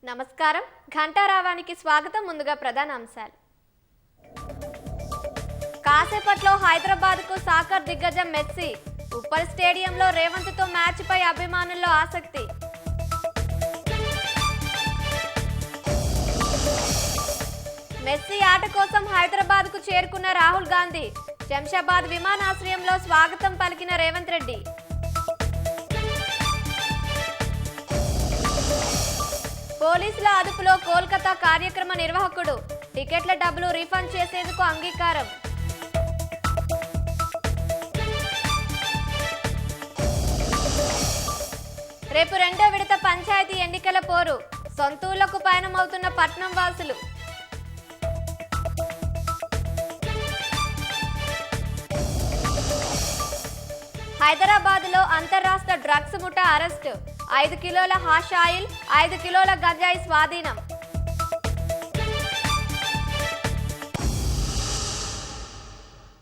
నమస్కారం ఘంటారావానికి స్వాగతం. ముందుగా ప్రధాన అంశాలు. కాసేపట్లో హైదరాబాద్కు సాకర్ దిగ్గజం మెస్సీ. ఉప్పల్ స్టేడియంలో రేవంత్తో మ్యాచ్పై అభిమానుల్లో ఆసక్తి. మెస్సీ ఆట కోసం హైదరాబాద్కు చేరుకున్న రాహుల్ గాంధీ. శంషాబాద్ విమానాశ్రయంలో స్వాగతం పలికిన రేవంత్ రెడ్డి. పోలీసుల అదుపులో కోల్కతా కార్యక్రమ నిర్వాహకుడు. టికెట్ల డబ్బులు రీఫండ్ చేసేందుకు అంగీకారం. రేపు రెండో విడత పంచాయతీ ఎన్నికల పోరు. సొంతూళ్లకు పయనమవుతున్న పట్నం వాసులు. హైదరాబాద్లో అంతర్రాష్ట్ర డ్రగ్స్ ముఠా అరెస్టు. 5 కిలోల హాష్ ఆయిల్, 5 కిలోల గంజాయి స్వాధీనం.